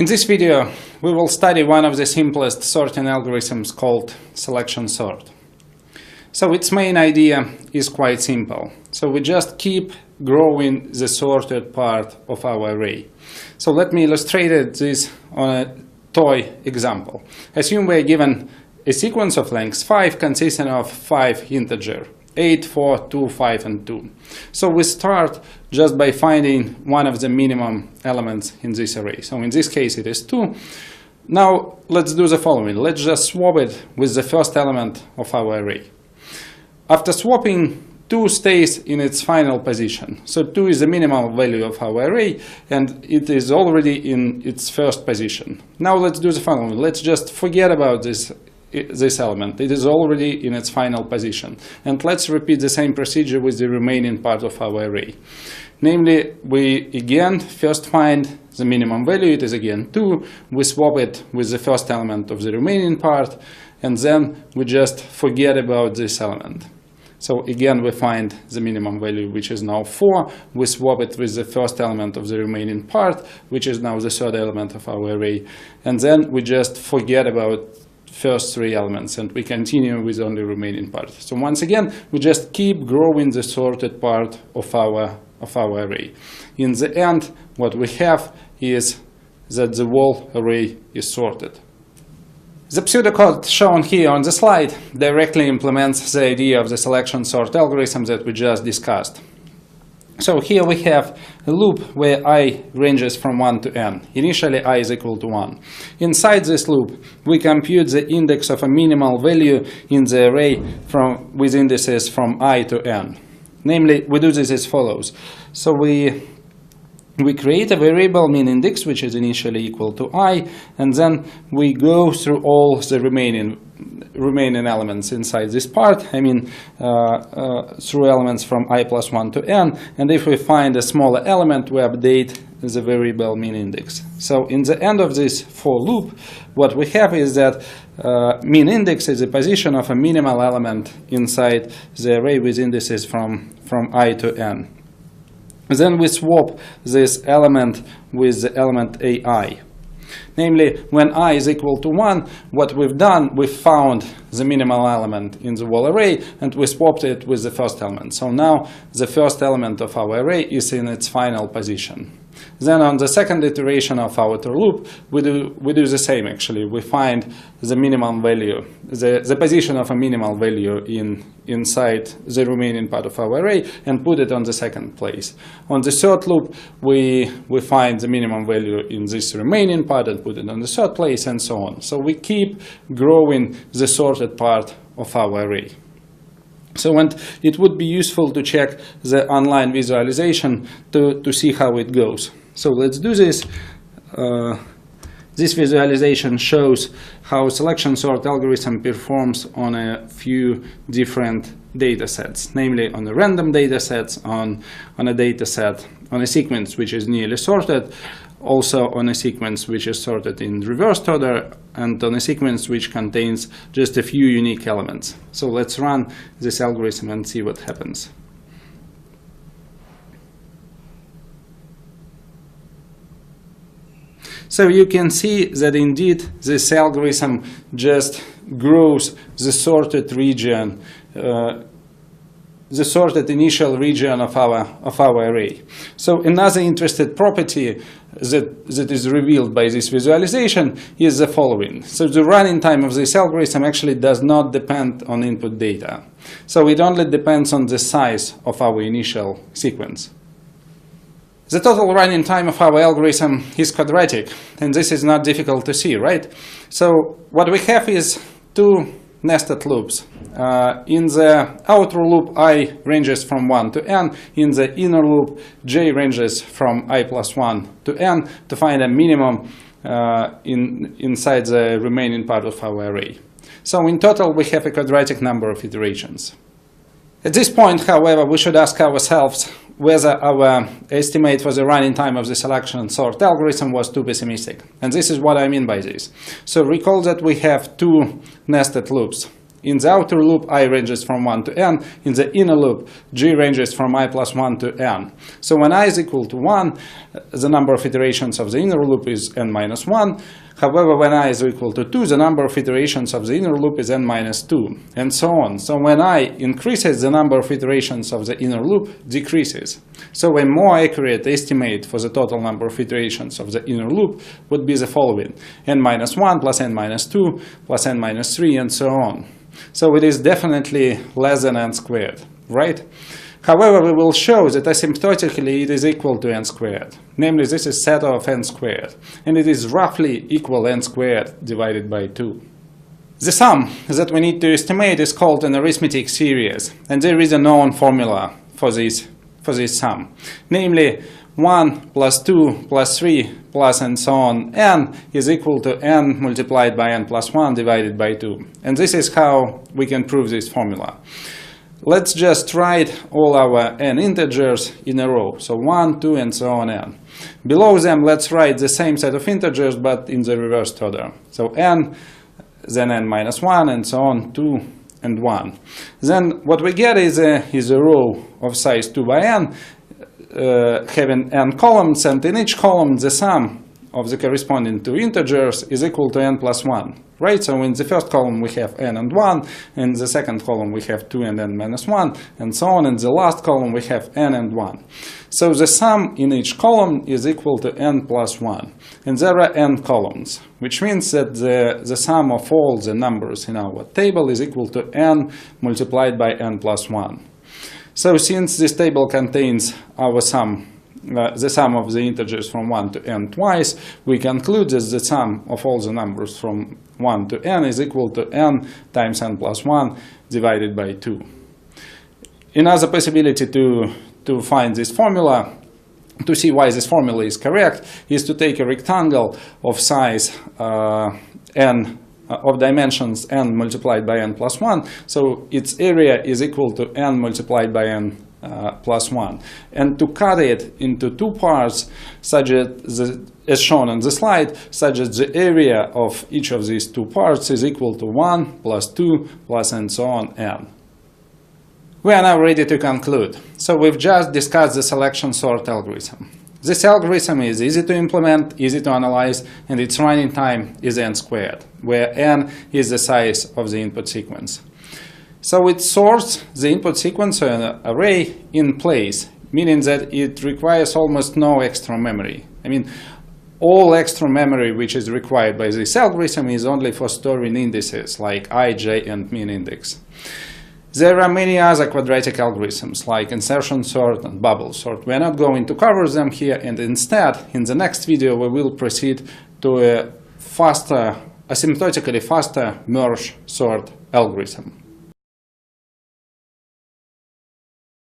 In this video, we will study one of the simplest sorting algorithms called selection sort. So its main idea is quite simple. So we just keep growing the sorted part of our array. So let me illustrate this on a toy example. Assume we are given a sequence of lengths 5 consisting of 5 integers. 8, 4, 2, 5, and 2. So we start just by finding one of the minimum elements in this array. So in this case it is 2. Now let's do the following. Let's just swap it with the first element of our array. After swapping, 2 stays in its final position. So 2 is the minimal value of our array and it is already in its first position. Now let's do the following. Let's just forget about this element. It is already in its final position. And let's repeat the same procedure with the remaining part of our array. Namely, we again first find the minimum value, it is again 2, we swap it with the first element of the remaining part, and then we just forget about this element. So again we find the minimum value, which is now 4, we swap it with the first element of the remaining part, which is now the third element of our array, and then we just forget about first 3 elements and we continue with only remaining part. So once again we just keep growing the sorted part of our array. In the end what we have is that the whole array is sorted. The pseudocode shown here on the slide directly implements the idea of the selection sort algorithm that we just discussed. So here we have a loop where I ranges from 1 to n. Initially I is equal to 1. Inside this loop we compute the index of a minimal value in the array with indices from I to n. Namely, we do this as follows. So we create a variable min index which is initially equal to I, and then we go through all the remaining elements inside this part, through elements from I plus 1 to n, and if we find a smaller element we update the variable min index. So in the end of this for loop what we have is that min index is the position of a minimal element inside the array with indices from I to n. Then we swap this element with the element ai. Namely, when I is equal to 1, what we've done, we found the minimal element in the whole array and we swapped it with the first element. So now the first element of our array is in its final position. Then on the second iteration of our outer loop, we do the same actually. We find the minimum value, the position of a minimal value inside the remaining part of our array and put it on the second place. On the third loop, we find the minimum value in this remaining part and put it on the third place and so on. So we keep growing the sorted part of our array. So and it would be useful to check the online visualization to see how it goes. So let's do this. This visualization shows how selection sort algorithm performs on a few different data sets, namely on the random data sets, on a data set, on a sequence which is nearly sorted, also on a sequence which is sorted in reversed order, and on a sequence which contains just a few unique elements. So let's run this algorithm and see what happens. So you can see that indeed this algorithm just grows the sorted region, the sorted initial region of our array. So another interesting property that is revealed by this visualization is the following. So the running time of this algorithm actually does not depend on input data. So it only depends on the size of our initial sequence. The total running time of our algorithm is quadratic, and this is not difficult to see, right? So what we have is 2 nested loops. In the outer loop, I ranges from 1 to n. In the inner loop, j ranges from I plus 1 to n to find a minimum inside the remaining part of our array. So in total, we have a quadratic number of iterations. At this point, however, we should ask ourselves whether our estimate for the running time of the selection sort algorithm was too pessimistic. And this is what I mean by this. So recall that we have 2 nested loops. In the outer loop, I ranges from 1 to n. In the inner loop, g ranges from I plus 1 to n. So when I is equal to 1, the number of iterations of the inner loop is n minus 1. However, when I is equal to 2, the number of iterations of the inner loop is n minus 2, and so on. So when I increases, the number of iterations of the inner loop decreases. So a more accurate estimate for the total number of iterations of the inner loop would be the following: n minus 1 plus n minus 2 plus n minus 3, and so on. So it is definitely less than n squared, right? However, we will show that asymptotically it is equal to n squared. Namely, this is set of n squared, and it is roughly equal n squared divided by 2. The sum that we need to estimate is called an arithmetic series, and there is a known formula for this sum. Namely, 1 plus 2 plus 3 plus and so on n is equal to n multiplied by n plus 1 divided by 2. And this is how we can prove this formula. Let's just write all our n integers in a row. So 1, 2, and so on n. Below them, let's write the same set of integers, but in the reversed order. So n, then n minus 1, and so on, 2, and 1. Then what we get is a row of size 2 by n, having n columns, and in each column the sum of the corresponding two integers is equal to n plus 1, right? So in the first column we have n and 1, in the second column we have 2 and n minus 1, and so on. In the last column we have n and 1. So the sum in each column is equal to n plus 1. And there are n columns, which means that the sum of all the numbers in our table is equal to n multiplied by n plus 1. So since this table contains our sum, the sum of the integers from 1 to n twice, we conclude that the sum of all the numbers from 1 to n is equal to n times n plus 1 divided by 2. Another possibility to find this formula, to see why this formula is correct, is to take a rectangle of size n, of dimensions n multiplied by n plus 1, so its area is equal to n multiplied by n plus 1, and to cut it into two parts, such that as shown on the slide, such that the area of each of these two parts is equal to 1 plus 2 plus and so on n. We are now ready to conclude. So we've just discussed the selection sort algorithm. This algorithm is easy to implement, easy to analyze, and its running time is n squared, where n is the size of the input sequence. So it sorts the input sequence or an array in place, meaning that it requires almost no extra memory. I mean, all extra memory which is required by this algorithm is only for storing indices like I, j, and min index. There are many other quadratic algorithms like insertion sort and bubble sort. We are not going to cover them here, and instead, in the next video, we will proceed to a faster, asymptotically faster merge sort algorithm.